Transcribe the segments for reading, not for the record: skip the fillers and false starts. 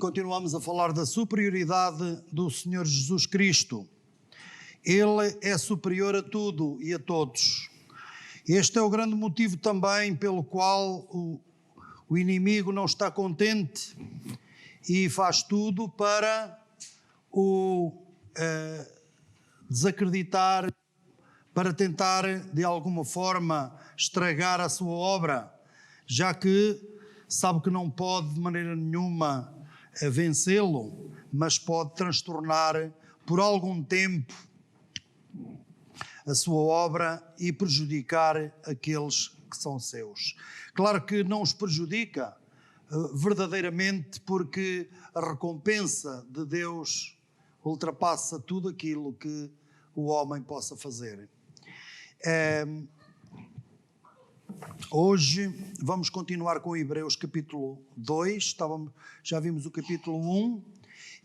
continuamos a falar da superioridade do Senhor Jesus Cristo. Ele é superior a tudo e a todos. Este é o grande motivo também pelo qual o inimigo não está contente e faz tudo para o desacreditar, para tentar de alguma forma estragar a sua obra, já que sabe que não pode de maneira nenhuma vencê-lo, mas pode transtornar por algum tempo a sua obra e prejudicar aqueles que são seus. Claro que não os prejudica verdadeiramente, porque a recompensa de Deus ultrapassa tudo aquilo que o homem possa fazer. Hoje vamos continuar com Hebreus capítulo 2, já vimos o capítulo 1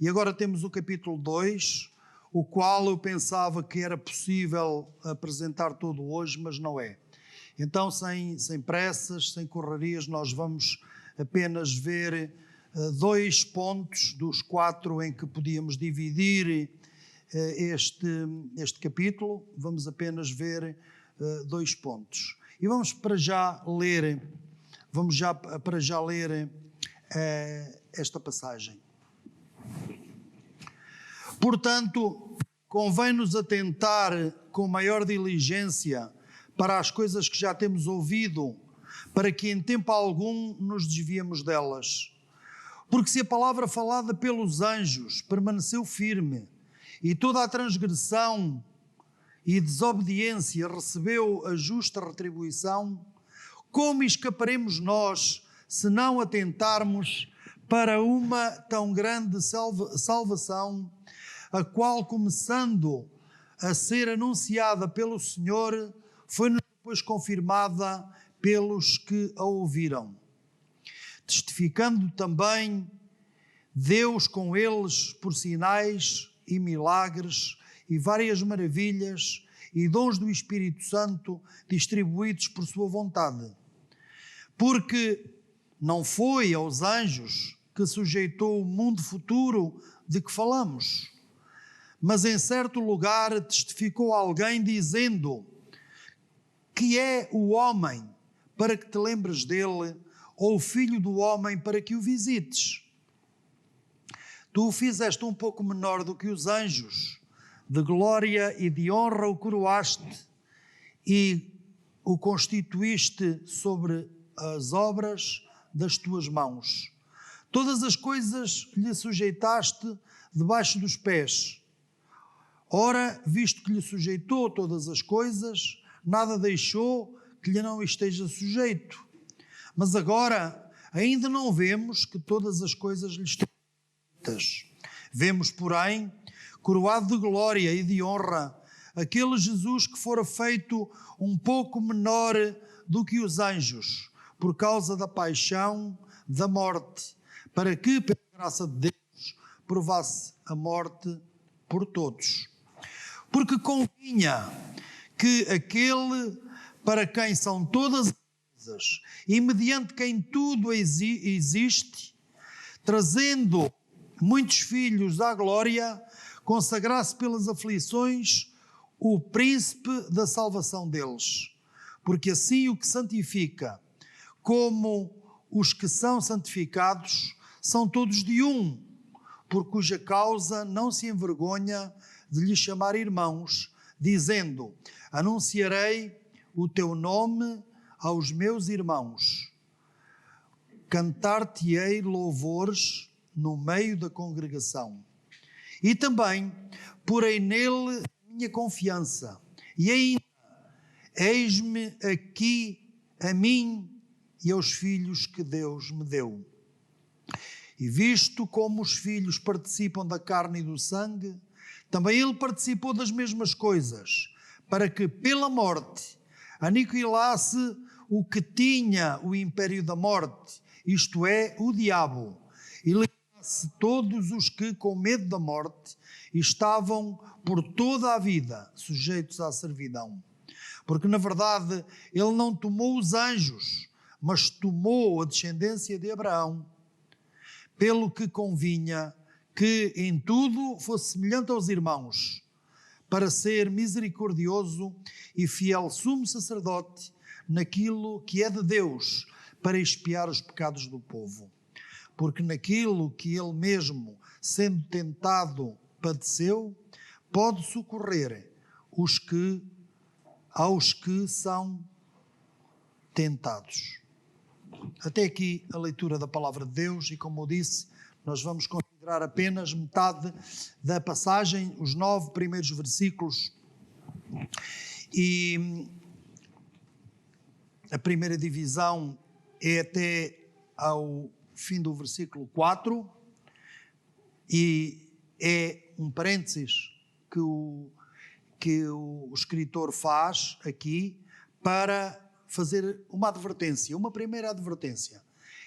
e agora temos o capítulo 2, o qual eu pensava que era possível apresentar todo hoje, mas não é. Então, sem pressas, sem correrias, nós vamos apenas ver 2 pontos dos 4 em que podíamos dividir este capítulo. Vamos apenas ver 2 pontos. E vamos para já ler esta passagem. Portanto, convém-nos atentar com maior diligência para as coisas que já temos ouvido, para que em tempo algum nos desviemos delas. Porque se a palavra falada pelos anjos permaneceu firme, e toda a transgressão e desobediência recebeu a justa retribuição, como escaparemos nós se não atentarmos para uma tão grande salvação, a qual, começando a ser anunciada pelo Senhor, foi-nos depois confirmada pelos que a ouviram, testificando também Deus com eles por sinais e milagres e várias maravilhas e dons do Espírito Santo distribuídos por sua vontade. Porque não foi aos anjos que sujeitou o mundo futuro de que falamos, mas em certo lugar testificou alguém dizendo: que é o homem para que te lembres dele, ou o filho do homem para que o visites? Tu o fizeste um pouco menor do que os anjos, de glória e de honra o coroaste e o constituíste sobre as obras das tuas mãos. Todas as coisas lhe sujeitaste debaixo dos pés. Ora, visto que lhe sujeitou todas as coisas, nada deixou que lhe não esteja sujeito. Mas agora ainda não vemos que todas as coisas lhe estão sujeitas. Vemos, porém, coroado de glória e de honra, aquele Jesus que fora feito um pouco menor do que os anjos, por causa da paixão, da morte, para que, pela graça de Deus, provasse a morte por todos. Porque convinha que aquele para quem são todas as coisas e mediante quem tudo existe, trazendo muitos filhos à glória, consagrasse pelas aflições o príncipe da salvação deles. Porque assim o que santifica, como os que são santificados, são todos de um, por cuja causa não se envergonha de lhes chamar irmãos, dizendo: anunciarei o teu nome aos meus irmãos, cantar-te-ei louvores no meio da congregação. E também porei nele a minha confiança. E ainda, eis-me aqui a mim e aos filhos que Deus me deu. E visto como os filhos participam da carne e do sangue, também ele participou das mesmas coisas, para que pela morte aniquilasse o que tinha o império da morte, isto é, o diabo, e livrasse todos os que, com medo da morte, estavam por toda a vida sujeitos à servidão. Porque, na verdade, ele não tomou os anjos, mas tomou a descendência de Abraão. pelo que convinha que em tudo fosse semelhante aos irmãos, para ser misericordioso e fiel sumo sacerdote naquilo que é de Deus, para expiar os pecados do povo. Porque naquilo que ele mesmo, sendo tentado, padeceu, pode socorrer aos que são tentados. Até aqui a leitura da palavra de Deus, e como eu disse, nós vamos considerar apenas metade da passagem, os 9 primeiros versículos, e a primeira divisão é até ao fim do versículo 4, e é um parênteses que o escritor faz aqui para fazer uma advertência, uma primeira advertência.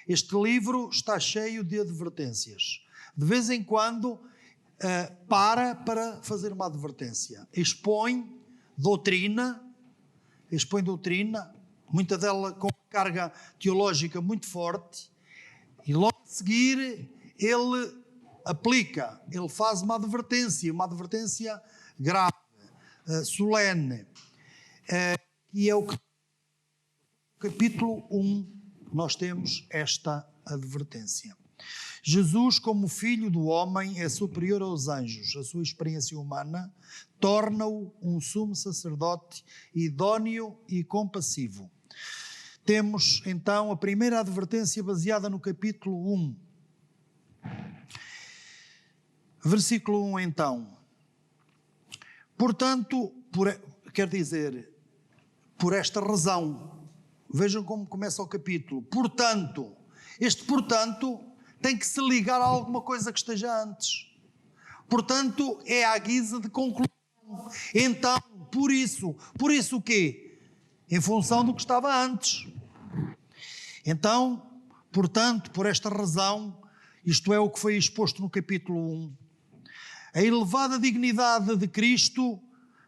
Este livro está cheio de advertências. De vez em quando para fazer uma advertência. Expõe doutrina, muita dela com carga teológica muito forte, e logo a seguir ele aplica, ele faz uma advertência grave, solene, e é o que capítulo 1 nós temos esta advertência. Jesus, como filho do homem, é superior aos anjos. A sua experiência humana torna-o um sumo sacerdote idóneo e compassivo. Temos então a primeira advertência baseada no capítulo 1. Versículo 1 então. Portanto, por esta razão, vejam como começa o capítulo. Portanto, este portanto tem que se ligar a alguma coisa que esteja antes. Portanto, é à guisa de conclusão. Então, por isso o quê? Em função do que estava antes. Então, portanto, por esta razão, isto é o que foi exposto no capítulo 1, a elevada dignidade de Cristo,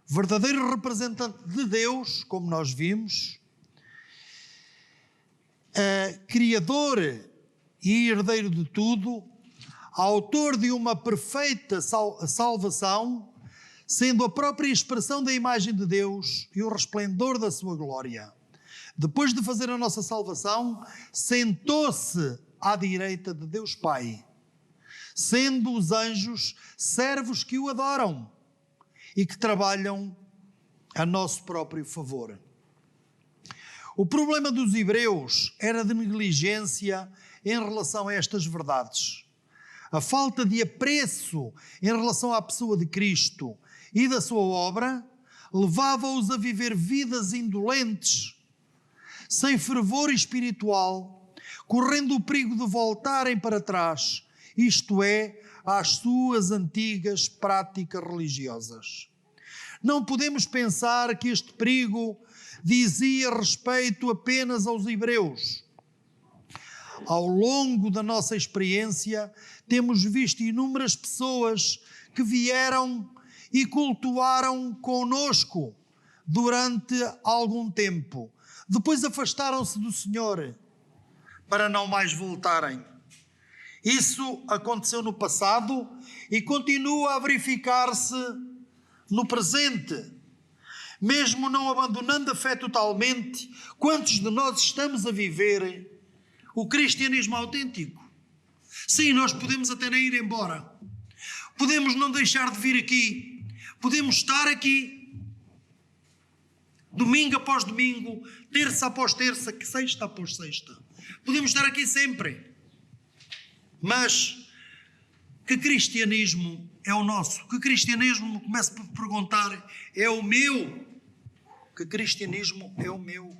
verdadeiro representante de Deus, como nós vimos, Criador e herdeiro de tudo, autor de uma perfeita salvação, sendo a própria expressão da imagem de Deus e o resplendor da sua glória. Depois de fazer a nossa salvação, sentou-se à direita de Deus Pai, sendo os anjos servos que o adoram e que trabalham a nosso próprio favor. O problema dos hebreus era de negligência em relação a estas verdades. A falta de apreço em relação à pessoa de Cristo e da sua obra levava-os a viver vidas indolentes, sem fervor espiritual, correndo o perigo de voltarem para trás, isto é, às suas antigas práticas religiosas. Não podemos pensar que este perigo dizia respeito apenas aos hebreus. Ao longo da nossa experiência, temos visto inúmeras pessoas que vieram e cultuaram conosco durante algum tempo. Depois afastaram-se do Senhor para não mais voltarem. Isso aconteceu no passado e continua a verificar-se no presente. Mesmo não abandonando a fé totalmente, quantos de nós estamos a viver o cristianismo autêntico? Sim, nós podemos até nem ir embora. Podemos não deixar de vir aqui. Podemos estar aqui domingo após domingo, terça após terça, sexta após sexta. Podemos estar aqui sempre. Mas que cristianismo é o nosso? Que cristianismo, começo por perguntar, é o meu? Que cristianismo é o meu?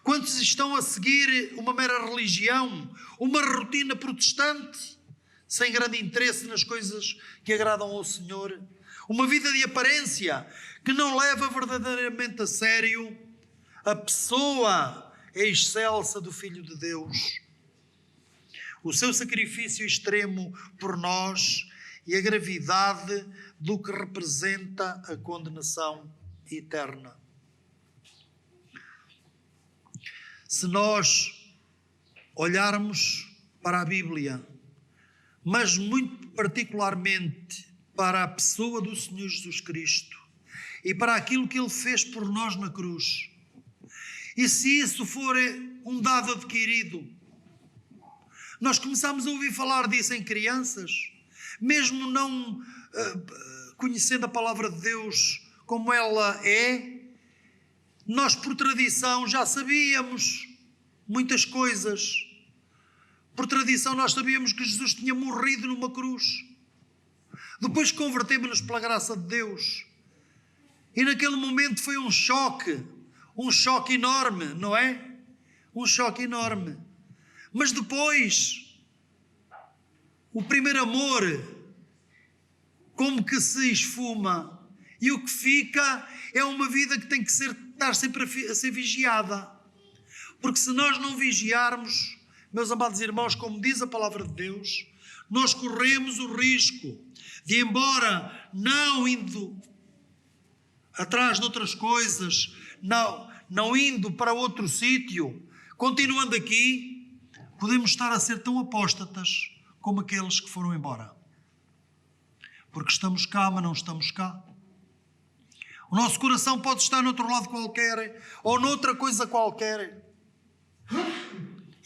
Quantos estão a seguir uma mera religião, uma rotina protestante, sem grande interesse nas coisas que agradam ao Senhor? Uma vida de aparência que não leva verdadeiramente a sério a pessoa excelsa do Filho de Deus, o seu sacrifício extremo por nós e a gravidade do que representa a condenação eterna. Se nós olharmos para a Bíblia mas muito particularmente para a pessoa do Senhor Jesus Cristo e para aquilo que Ele fez por nós na cruz. E se isso for um dado adquirido, nós começamos a ouvir falar disso em crianças, mesmo não conhecendo a palavra de Deus como ela é, nós por tradição já sabíamos muitas coisas. Por tradição nós sabíamos que Jesus tinha morrido numa cruz. Depois convertemos-nos pela graça de Deus. E naquele momento foi um choque enorme, não é? Um choque enorme. Mas depois, o primeiro amor, como que se esfuma, e o que fica é uma vida que tem que estar sempre a ser vigiada. Porque se nós não vigiarmos, meus amados irmãos, como diz a palavra de Deus, nós corremos o risco de, embora não indo atrás de outras coisas, não indo para outro sítio, continuando aqui, podemos estar a ser tão apóstatas como aqueles que foram embora. Porque estamos cá, mas não estamos cá. O nosso coração pode estar noutro lado qualquer, ou noutra coisa qualquer.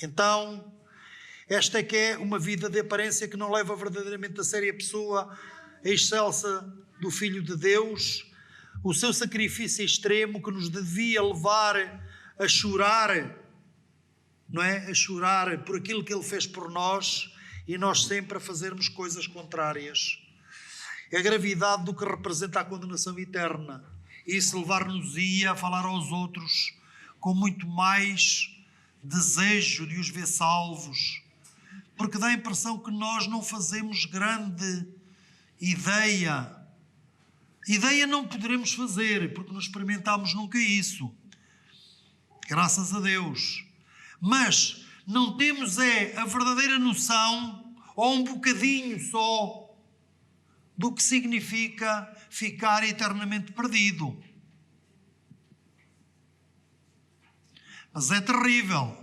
Então, esta é que é uma vida de aparência que não leva verdadeiramente a sério a pessoa excelsa do Filho de Deus, o seu sacrifício extremo que nos devia levar a chorar, não é? A chorar por aquilo que Ele fez por nós e nós sempre a fazermos coisas contrárias. É a gravidade do que representa a condenação eterna. Isso levar-nos-ia a falar aos outros com muito mais desejo de os ver salvos, porque dá a impressão que nós não fazemos grande ideia. Ideia não poderemos fazer, porque não experimentámos nunca isso. Graças a Deus. Mas não temos a verdadeira noção, ou um bocadinho só, do que significa ficar eternamente perdido. Mas é terrível.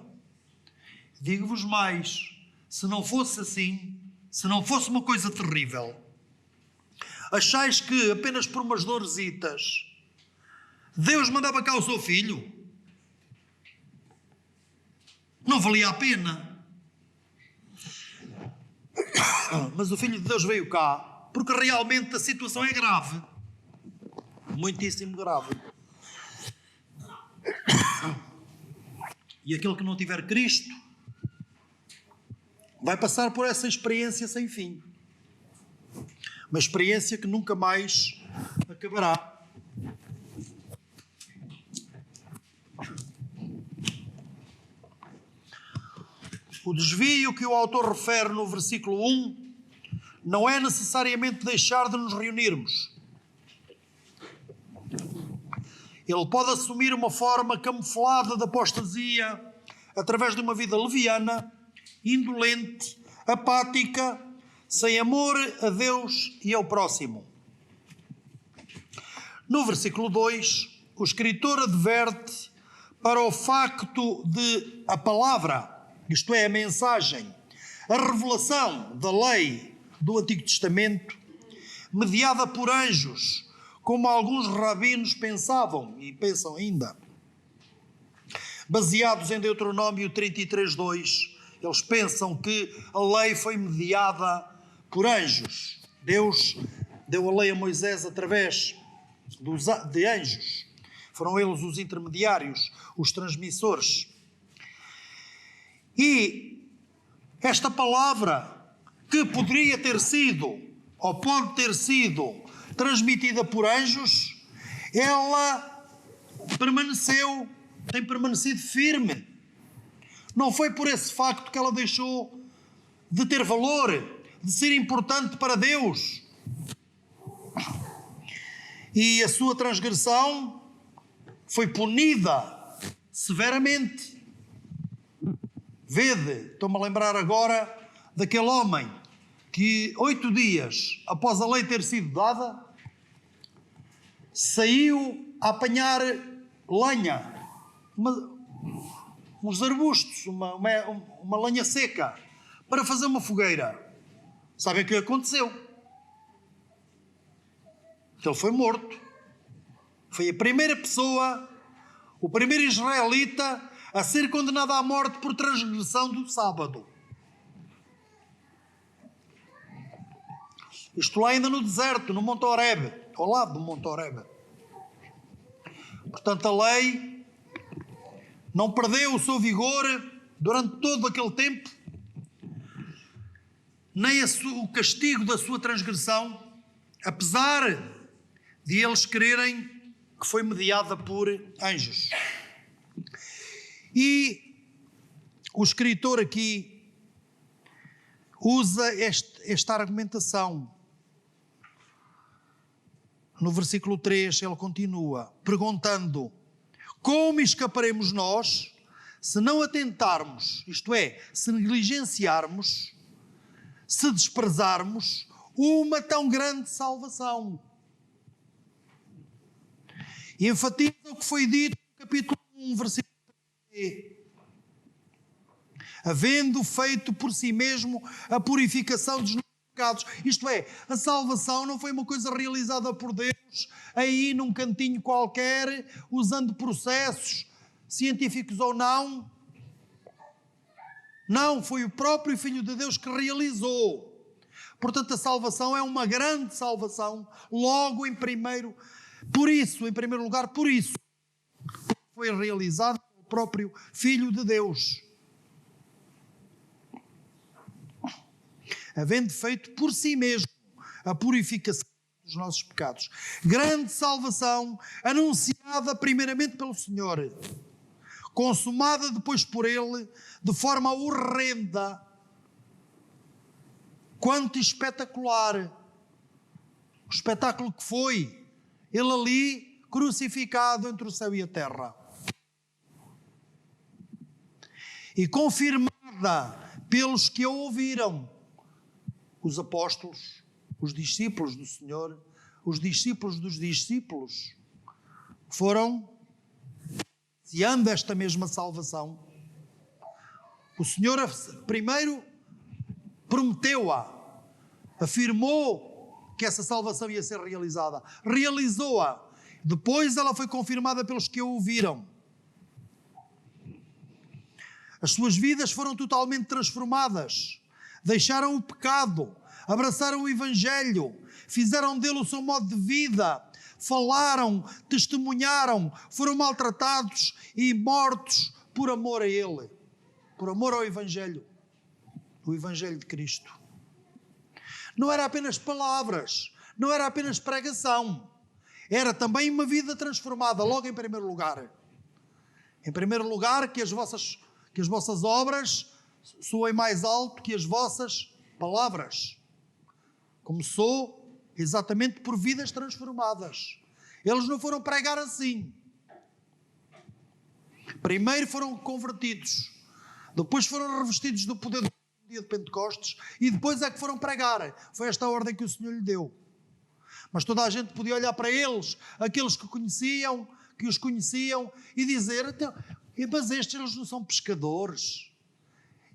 Digo-vos mais, se não fosse assim, se não fosse uma coisa terrível, achais que apenas por umas dorzitas Deus mandava cá o seu filho? Não valia a pena. Mas o Filho de Deus veio cá porque realmente a situação é grave. Muitíssimo grave. E aquele que não tiver Cristo vai passar por essa experiência sem fim. Uma experiência que nunca mais acabará. O desvio que o autor refere no versículo 1 não é necessariamente deixar de nos reunirmos. Ele pode assumir uma forma camuflada de apostasia através de uma vida leviana, indolente, apática, sem amor a Deus e ao próximo. No versículo 2, o escritor adverte para o facto de a palavra, isto é, a mensagem, a revelação da lei do Antigo Testamento, mediada por anjos, como alguns rabinos pensavam e pensam ainda, baseados em Deuteronômio 33:2, eles pensam que a lei foi mediada por anjos. Deus deu a lei a Moisés através de anjos. Foram eles os intermediários, os transmissores. E esta palavra, que poderia ter sido, ou pode ter sido, transmitida por anjos, ela tem permanecido firme. Não foi por esse facto que ela deixou de ter valor, de ser importante para Deus. E a sua transgressão foi punida severamente. Vede, estou-me a lembrar agora daquele homem que 8 dias após a lei ter sido dada, saiu a apanhar lenha, uns arbustos, uma lenha seca, para fazer uma fogueira. Sabem o que aconteceu? Ele foi morto. Foi a primeira pessoa, o primeiro israelita a ser condenado à morte por transgressão do sábado. Isto lá ainda no deserto, no Monte Horebe, ao lado do Monte Horebe. Portanto, a lei não perdeu o seu vigor durante todo aquele tempo, nem o castigo da sua transgressão, apesar de eles quererem que foi mediada por anjos. E o escritor aqui usa esta argumentação. No versículo 3 ele continua perguntando: como escaparemos nós se não atentarmos, isto é, se negligenciarmos, se desprezarmos uma tão grande salvação? E enfatiza o que foi dito no capítulo 1, versículo 3. Havendo feito por si mesmo a purificação dos nossos pecados. Isto é, a salvação não foi uma coisa realizada por Deus aí num cantinho qualquer, usando processos científicos ou não. Não, foi o próprio Filho de Deus que realizou. Portanto, a salvação é uma grande salvação, logo em primeiro lugar, por isso, foi realizado pelo próprio Filho de Deus. Havendo feito por si mesmo a purificação dos nossos pecados. Grande salvação, anunciada primeiramente pelo Senhor, consumada depois por Ele, de forma horrenda, quanto espetacular. O espetáculo que foi, Ele ali crucificado entre o céu e a terra. E confirmada pelos que o ouviram, os apóstolos, os discípulos do Senhor, os discípulos dos discípulos, foram anunciando esta mesma salvação. O Senhor primeiro prometeu-a, afirmou que essa salvação ia ser realizada, realizou-a, depois ela foi confirmada pelos que a ouviram. As suas vidas foram totalmente transformadas. Deixaram o pecado, abraçaram o Evangelho, fizeram dele o seu modo de vida, falaram, testemunharam, foram maltratados e mortos por amor a Ele, por amor ao Evangelho, o Evangelho de Cristo. Não era apenas palavras, não era apenas pregação, era também uma vida transformada, logo em primeiro lugar. Em primeiro lugar, que as vossas obras soem mais alto que as vossas palavras. Começou exatamente por vidas transformadas. Eles não foram pregar assim. Primeiro foram convertidos, depois foram revestidos do poder do dia de Pentecostes e depois é que foram pregar. Foi esta a ordem que o Senhor lhe deu. Mas toda a gente podia olhar para eles, aqueles que os conheciam e dizer: mas estes, eles não são pescadores.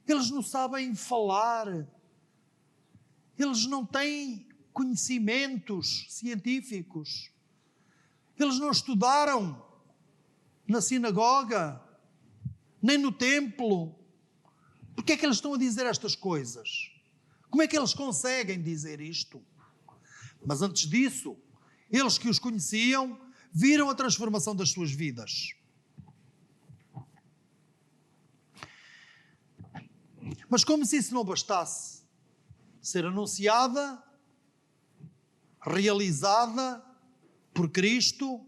Eles não sabem falar, eles não têm conhecimentos científicos, eles não estudaram na sinagoga, nem no templo. Por que é que eles estão a dizer estas coisas? Como é que eles conseguem dizer isto? Mas antes disso, eles que os conheciam, viram a transformação das suas vidas. Mas como se isso não bastasse, ser anunciada, realizada por Cristo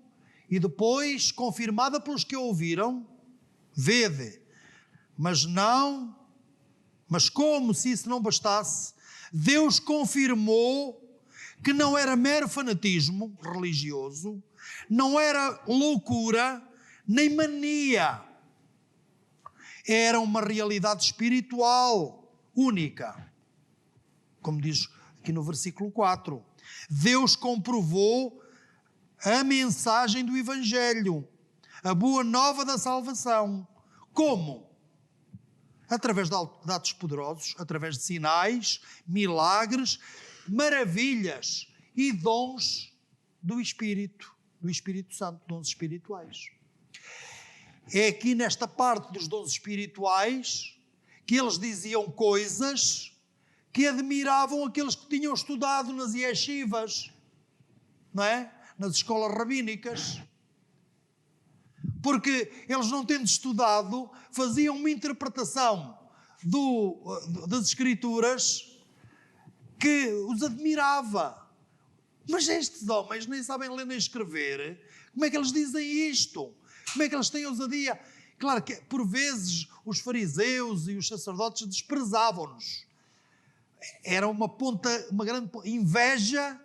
e depois confirmada pelos que a ouviram, vede, mas como se isso não bastasse, Deus confirmou que não era mero fanatismo religioso, não era loucura, nem mania. Era uma realidade espiritual única. Como diz aqui no versículo 4. Deus comprovou a mensagem do Evangelho, a boa nova da salvação. Como? através de atos poderosos, através de sinais, milagres, maravilhas e dons do Espírito Santo, dons espirituais. É aqui nesta parte dos dons espirituais que eles diziam coisas que admiravam aqueles que tinham estudado nas yeshivas, não é? Nas escolas rabínicas. Porque eles, não tendo estudado, faziam uma interpretação das Escrituras que os admirava. Mas estes homens nem sabem ler nem escrever. Como é que eles dizem isto? Como é que eles têm ousadia? Claro que, por vezes, os fariseus e os sacerdotes desprezavam-nos. Era uma grande inveja.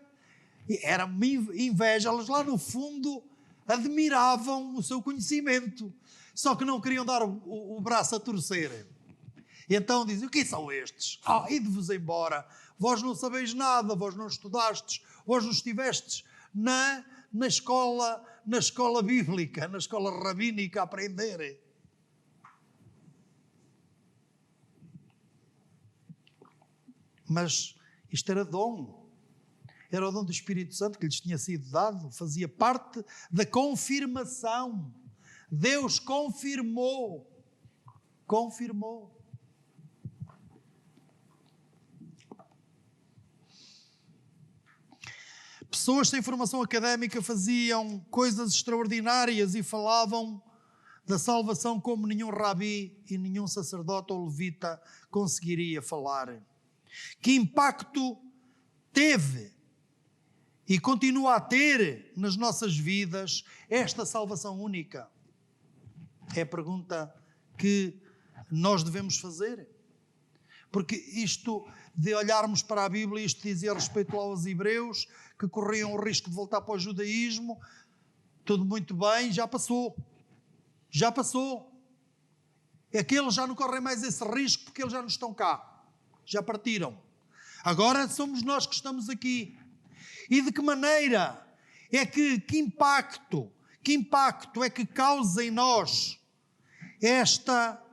Era uma inveja. Eles lá no fundo admiravam o seu conhecimento. Só que não queriam dar o braço a torcer. E então dizem: quem são estes? Ide-vos embora. Vós não sabeis nada, vós não estudastes, vós não estivestes na escola bíblica, na escola rabínica a aprender. Mas isto era dom. Era o dom do Espírito Santo que lhes tinha sido dado, fazia parte da confirmação. Deus confirmou. Pessoas sem formação académica faziam coisas extraordinárias e falavam da salvação como nenhum rabi e nenhum sacerdote ou levita conseguiria falar. Que impacto teve e continua a ter nas nossas vidas esta salvação única? É a pergunta que nós devemos fazer. Porque isto de olharmos para a Bíblia, isto dizia respeito lá aos hebreus, que corriam o risco de voltar para o judaísmo, tudo muito bem, já passou. Aqueles já não correm mais esse risco porque eles já não estão cá. Já partiram. Agora somos nós que estamos aqui. E de que maneira é que impacto é que causa em nós esta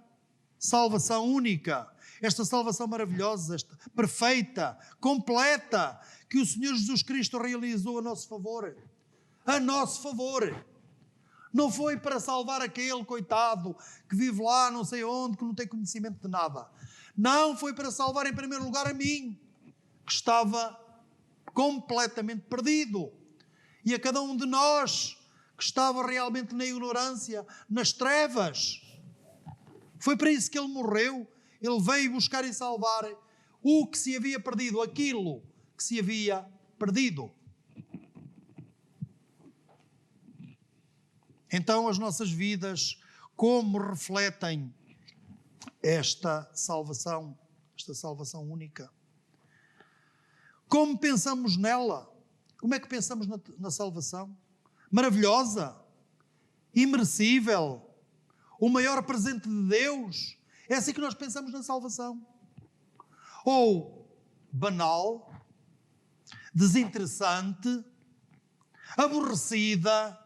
salvação única, esta salvação maravilhosa, esta perfeita, completa, que o Senhor Jesus Cristo realizou a nosso favor. A nosso favor. Não foi para salvar aquele coitado que vive lá não sei onde, que não tem conhecimento de nada. Não, foi para salvar em primeiro lugar a mim, que estava completamente perdido. E a cada um de nós que estava realmente na ignorância, nas trevas. Foi para isso que ele morreu. Ele veio buscar e salvar o que se havia perdido, aquilo que se havia perdido. Então as nossas vidas, como refletem esta salvação única? Como pensamos nela? Como é que pensamos na salvação? Maravilhosa? Imerecível? O maior presente de Deus? É assim que nós pensamos na salvação? Ou banal, desinteressante, aborrecida,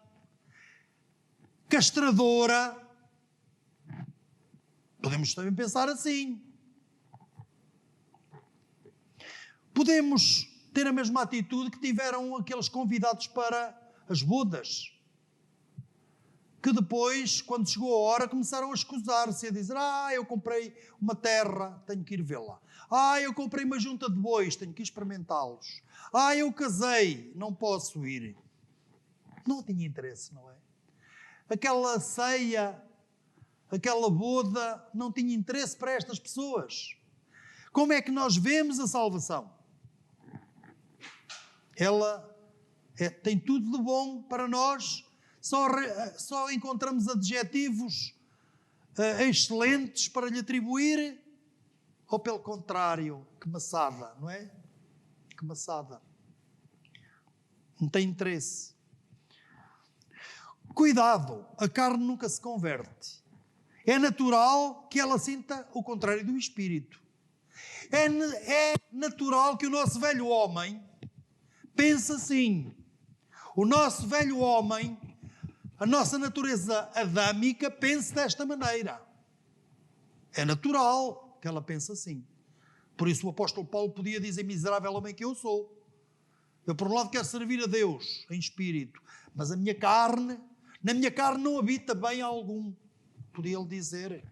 castradora? Podemos também pensar assim. Podemos ter a mesma atitude que tiveram aqueles convidados para as bodas, que depois, quando chegou a hora, começaram a escusar-se, a dizer: eu comprei uma terra, tenho que ir vê-la. Eu comprei uma junta de bois, tenho que ir experimentá-los. Eu casei, não posso ir. Não tinha interesse, não é? Aquela ceia, aquela boda, não tinha interesse para estas pessoas. Como é que nós vemos a salvação? Ela tem tudo de bom para nós. Só encontramos adjetivos excelentes para lhe atribuir, ou pelo contrário, que maçada, não é? Que maçada. Não tem interesse. Cuidado, a carne nunca se converte. É natural que ela sinta o contrário do espírito. É natural que o nosso velho homem pense assim. O nosso velho homem, a nossa natureza adâmica, pense desta maneira. É natural que ela pense assim. Por isso o apóstolo Paulo podia dizer: miserável homem que eu sou. Eu por um lado quero servir a Deus em espírito, mas na minha carne não habita bem algum. Podia ele dizer.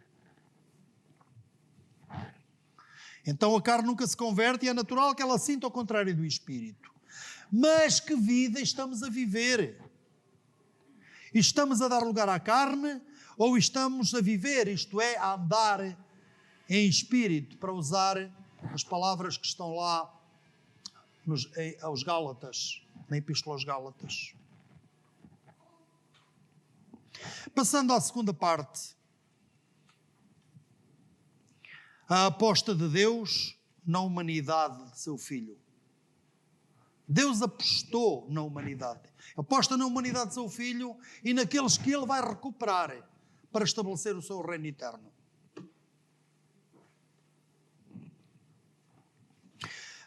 Então a carne nunca se converte e é natural que ela sinta ao contrário do espírito. Mas que vida estamos a viver? Estamos a dar lugar à carne ou estamos a viver, isto é, a andar em espírito, para usar as palavras que estão lá aos Gálatas, na Epístola aos Gálatas. Passando à segunda parte. A aposta de Deus na humanidade de seu Filho. Deus apostou na humanidade. Aposta na humanidade de seu Filho e naqueles que Ele vai recuperar para estabelecer o seu reino eterno.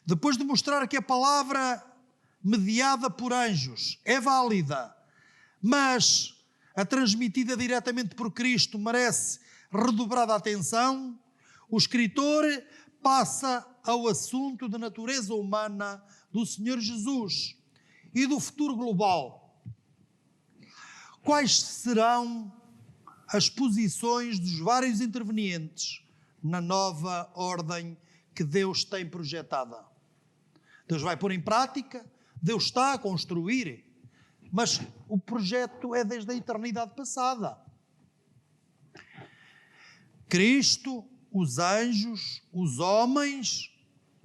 Depois de mostrar que a palavra mediada por anjos é válida, mas a transmitida diretamente por Cristo merece redobrada atenção, o escritor passa ao assunto de natureza humana do Senhor Jesus e do futuro global. Quais serão as posições dos vários intervenientes na nova ordem que Deus tem projetada? Deus vai pôr em prática, Deus está a construir, mas o projeto é desde a eternidade passada. Cristo, os anjos, os homens,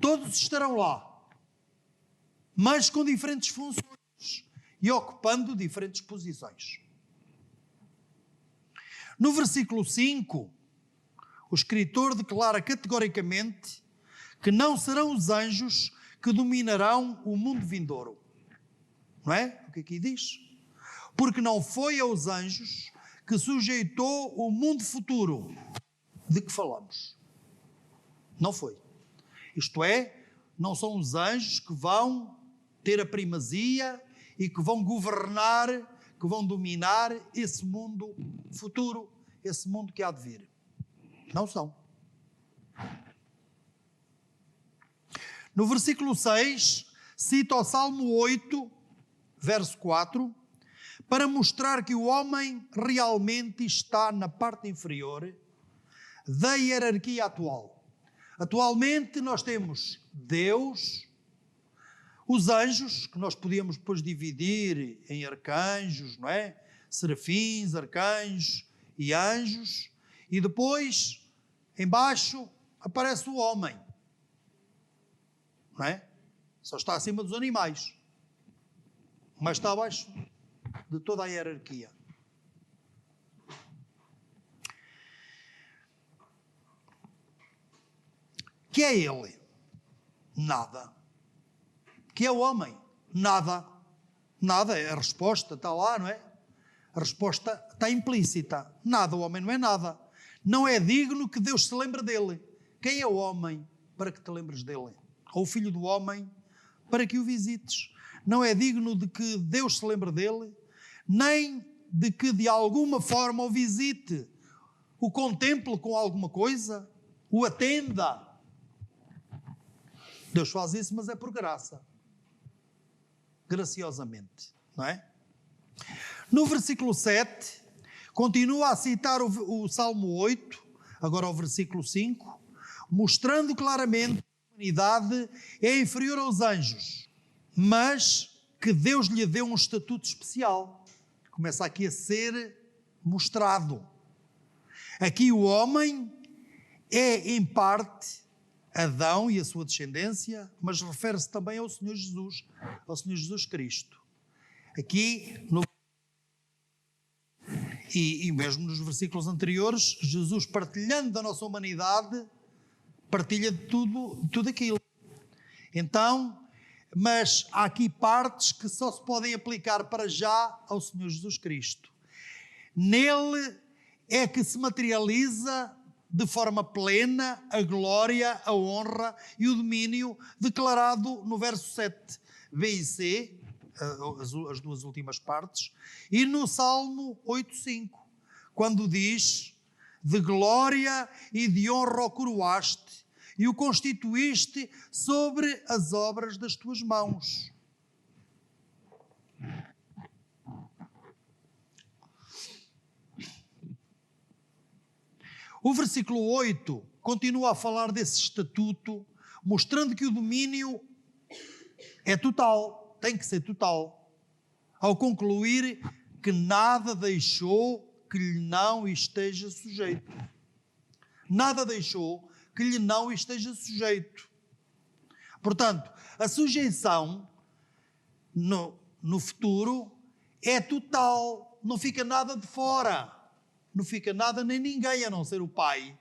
todos estarão lá, mas com diferentes funções e ocupando diferentes posições. No versículo 5, o escritor declara categoricamente que não serão os anjos que dominarão o mundo vindouro. Não é? O que aqui diz? Porque não foi aos anjos que sujeitou o mundo futuro de que falamos. Não foi. Isto é, não são os anjos que vão ter a primazia e que vão governar, que vão dominar esse mundo futuro, esse mundo que há de vir. Não são. No versículo 6, cita o Salmo 8, verso 4, para mostrar que o homem realmente está na parte inferior da hierarquia atual. Atualmente nós temos Deus, os anjos, que nós podíamos depois dividir em arcanjos, não é? Serafins, arcanjos e anjos, e depois, embaixo, aparece o homem. Não é? Só está acima dos animais, mas está abaixo de toda a hierarquia. Que é ele? Nada. Que é o homem? Nada. Nada, é a resposta, está lá, não é? A resposta está implícita. Nada, o homem não é nada. Não é digno que Deus se lembre dele. Quem é o homem para que te lembres dele? Ou o filho do homem para que o visites? Não é digno de que Deus se lembre dele, nem de que de alguma forma o visite, o contemple com alguma coisa, o atenda. Deus faz isso, mas é por graça. Graciosamente, não é? No versículo 7, continua a citar o Salmo 8, agora o versículo 5, mostrando claramente que a humanidade é inferior aos anjos, mas que Deus lhe deu um estatuto especial. Começa aqui a ser mostrado. Aqui o homem é, em parte, Adão e a sua descendência, mas refere-se também ao Senhor Jesus Cristo. Aqui, e mesmo nos versículos anteriores, Jesus, partilhando da nossa humanidade, partilha de tudo aquilo. Então, mas há aqui partes que só se podem aplicar para já ao Senhor Jesus Cristo. Nele é que se materializa de forma plena a glória, a honra e o domínio declarado no verso 7, B e C, as duas últimas partes, e no Salmo 8.5, quando diz: de glória e de honra o coroaste e o constituíste sobre as obras das tuas mãos. O versículo 8 continua a falar desse estatuto, mostrando que o domínio é total, tem que ser total, ao concluir que nada deixou que lhe não esteja sujeito. Nada deixou que lhe não esteja sujeito. Portanto, a sujeição no futuro é total, não fica nada de fora, não fica nada nem ninguém a não ser o Pai,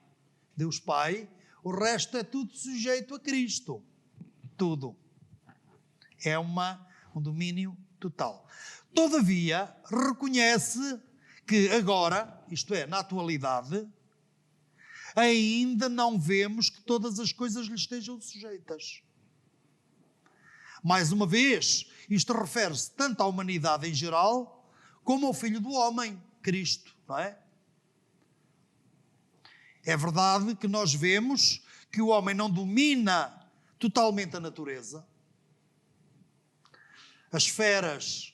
Deus Pai, o resto é tudo sujeito a Cristo, tudo. É um domínio total. Todavia, reconhece que agora, isto é, na atualidade, ainda não vemos que todas as coisas lhe estejam sujeitas. Mais uma vez, isto refere-se tanto à humanidade em geral, como ao Filho do Homem, Cristo, não é? É verdade que nós vemos que o homem não domina totalmente a natureza. As feras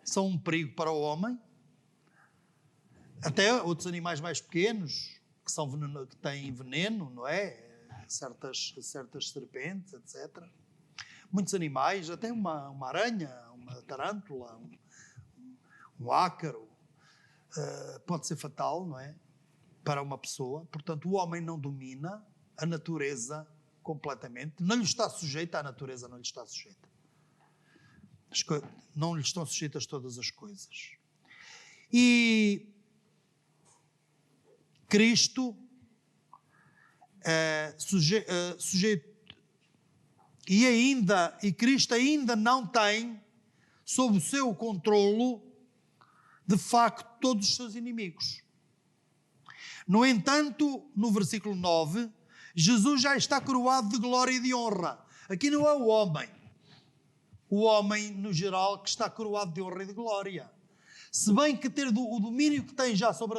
são um perigo para o homem. Até outros animais mais pequenos, que têm veneno, não é? Certas serpentes, etc. Muitos animais, até uma aranha, uma tarântula, um ácaro, pode ser fatal, não é? Para uma pessoa. Portanto, o homem não domina a natureza completamente. Não lhe está sujeita, a natureza não lhe está sujeita. Não lhe estão sujeitas todas as coisas. E Cristo Cristo ainda não tem sob o seu controlo, de facto, todos os seus inimigos. No entanto, no versículo 9, Jesus já está coroado de glória e de honra. Aqui não é o homem, no geral, que está coroado de honra e de glória. Se bem que ter o domínio que tem já sobre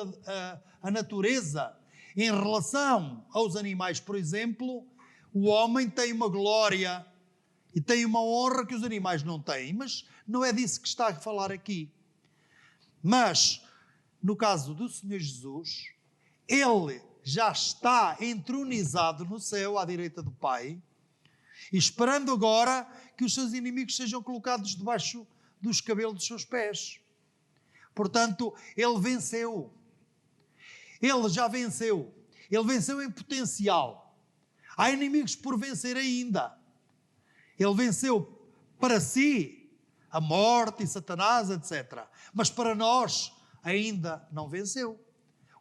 a natureza, em relação aos animais, por exemplo, o homem tem uma glória e tem uma honra que os animais não têm, mas não é disso que está a falar aqui. Mas, no caso do Senhor Jesus, Ele já está entronizado no céu, à direita do Pai, esperando agora que os seus inimigos sejam colocados debaixo dos cabelos dos seus pés. Portanto, Ele venceu. Ele já venceu. Ele venceu em potencial. Há inimigos por vencer ainda. Ele venceu para si a morte e Satanás, etc. Mas para nós ainda não venceu.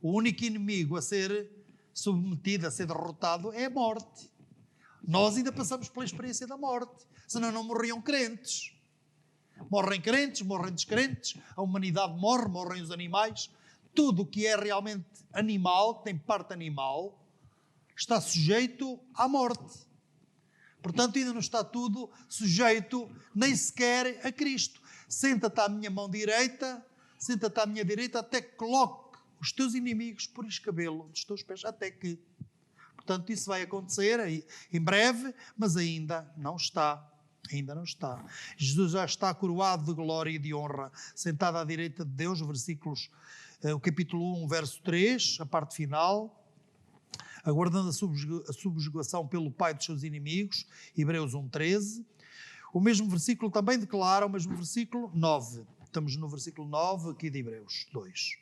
O único inimigo a ser submetido, a ser derrotado, é a morte. Nós ainda passamos pela experiência da morte, senão não morriam crentes. Morrem crentes, morrem descrentes, a humanidade morre, morrem os animais. Tudo o que é realmente animal, que tem parte animal, está sujeito à morte. Portanto, ainda não está tudo sujeito nem sequer a Cristo. Senta-te à minha mão direita, senta-te à minha direita, até que coloque os teus inimigos por escabelo dos teus pés, até que. Portanto, isso vai acontecer em breve, mas ainda não está. Ainda não está. Jesus já está coroado de glória e de honra, sentado à direita de Deus, o capítulo 1, verso 3, a parte final, aguardando a subjugação pelo Pai dos seus inimigos, Hebreus 1:13. O mesmo versículo também declara, o mesmo versículo 9. Estamos no versículo 9 aqui de Hebreus 2.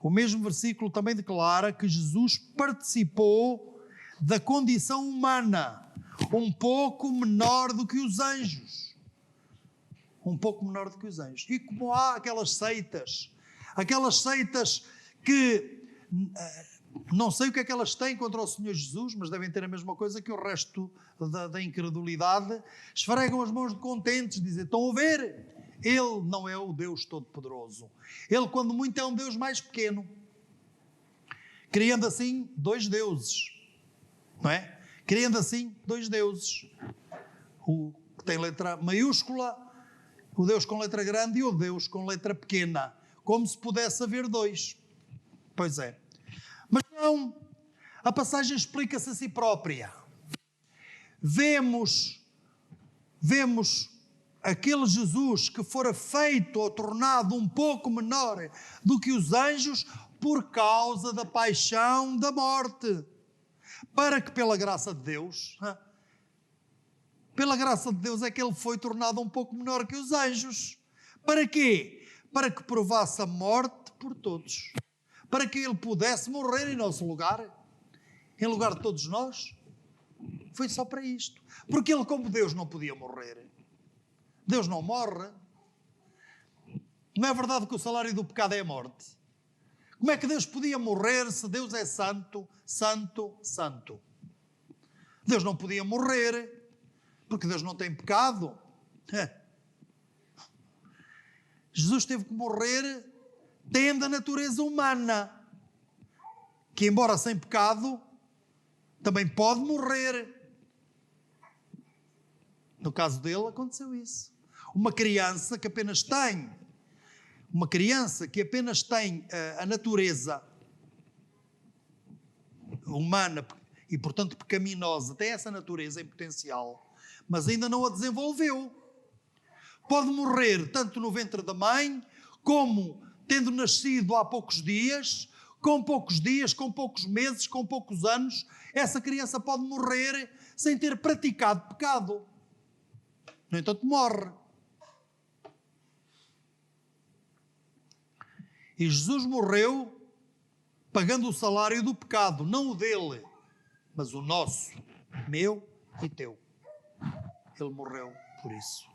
O mesmo versículo também declara que Jesus participou da condição humana, um pouco menor do que os anjos. Um pouco menor do que os anjos. E como há aquelas seitas que não sei o que é que elas têm contra o Senhor Jesus, mas devem ter a mesma coisa que o resto da incredulidade, esfregam as mãos de contentes, dizem, estão a ver? Ele não é o Deus Todo-Poderoso. Ele, quando muito, é um Deus mais pequeno. Criando assim dois deuses. Não é? Criando assim dois deuses. O que tem letra maiúscula, o Deus com letra grande e o Deus com letra pequena. Como se pudesse haver dois. Pois é. Mas não, a passagem explica-se a si própria. Vemos aquele Jesus que fora feito ou tornado um pouco menor do que os anjos por causa da paixão da morte, para que pela graça de Deus é que ele foi tornado um pouco menor que os anjos. Para quê? Para que provasse a morte por todos, para que ele pudesse morrer em nosso lugar, em lugar de todos nós. Foi só para isto, porque ele, como Deus, não podia morrer. Deus não morre. Não é verdade que o salário do pecado é a morte? Como é que Deus podia morrer se Deus é santo, santo, santo? Deus não podia morrer, porque Deus não tem pecado. Jesus teve que morrer tendo a natureza humana, que embora sem pecado, também pode morrer. No caso dele aconteceu isso. Uma criança que apenas tem a natureza humana e, portanto, pecaminosa, tem essa natureza em potencial, mas ainda não a desenvolveu. Pode morrer tanto no ventre da mãe, como tendo nascido há poucos dias, com poucos meses, com poucos anos. Essa criança pode morrer sem ter praticado pecado. No entanto, morre. E Jesus morreu pagando o salário do pecado, não o dele, mas o nosso, meu e teu. Ele morreu por isso.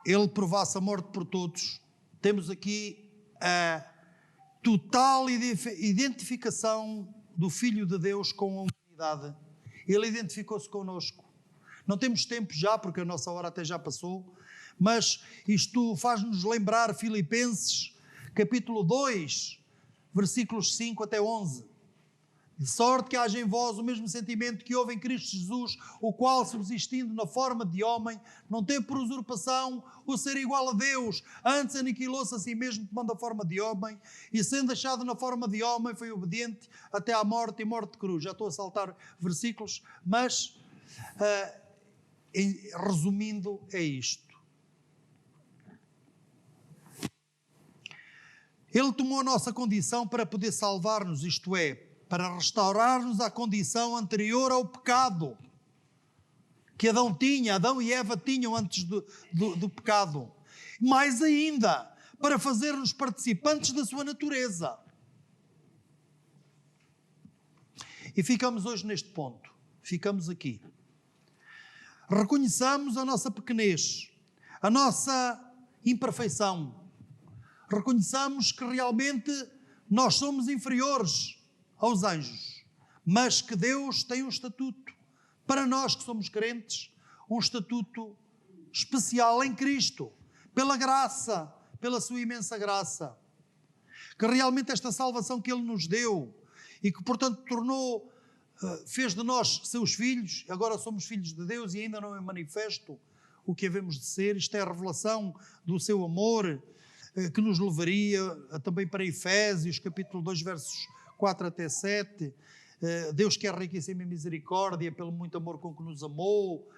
Ele provasse a morte por todos. Temos aqui a total identificação do Filho de Deus com a humanidade. Ele identificou-se connosco. Não temos tempo já, porque a nossa hora até já passou, mas isto faz-nos lembrar Filipenses, capítulo 2, versículos 5 até 11. De sorte que haja em vós o mesmo sentimento que houve em Cristo Jesus, o qual, subsistindo na forma de homem, não teve por usurpação o ser igual a Deus, antes aniquilou-se a si mesmo, tomando a forma de homem, e sendo achado na forma de homem, foi obediente até à morte e morte de cruz. Já estou a saltar versículos, mas, resumindo, é isto. Ele tomou a nossa condição para poder salvar-nos, isto é, para restaurar-nos à condição anterior ao pecado que Adão e Eva tinham antes do pecado. Mais ainda, para fazer-nos participantes da sua natureza. E ficamos hoje neste ponto. Ficamos aqui. Reconheçamos a nossa pequenez, a nossa imperfeição. Reconheçamos que realmente nós somos inferiores aos anjos, mas que Deus tem um estatuto para nós que somos crentes, um estatuto especial em Cristo, pela graça, pela sua imensa graça, que realmente esta salvação que Ele nos deu e que portanto fez de nós seus filhos, agora somos filhos de Deus e ainda não é manifesto o que havemos de ser. Isto é a revelação do seu amor, que nos levaria também para Efésios, capítulo 2, versos 4 até 7, Deus que é riquíssimo em misericórdia, pelo muito amor com que nos amou,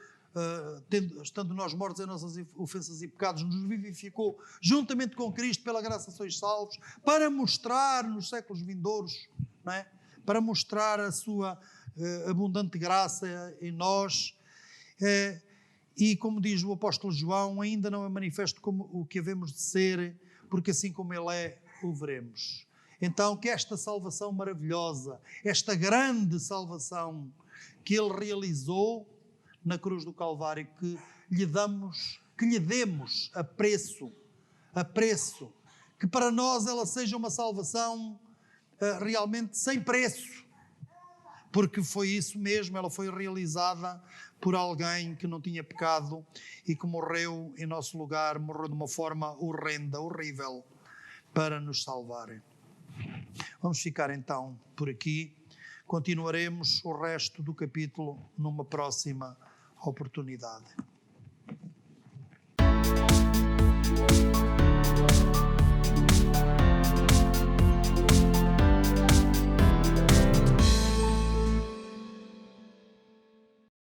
estando nós mortos em nossas ofensas e pecados, nos vivificou juntamente com Cristo, pela graça sois salvos, para mostrar nos séculos vindouros, não é? Para mostrar a sua abundante graça em nós, e como diz o apóstolo João, ainda não é manifesto como o que havemos de ser, porque assim como Ele é, o veremos. Então, que esta salvação maravilhosa, esta grande salvação que Ele realizou na cruz do Calvário, que lhe demos a preço, que para nós ela seja uma salvação realmente sem preço, porque foi isso mesmo, ela foi realizada por alguém que não tinha pecado e que morreu em nosso lugar, morreu de uma forma horrenda, horrível, para nos salvar. Vamos ficar então por aqui. Continuaremos o resto do capítulo numa próxima oportunidade. Deus.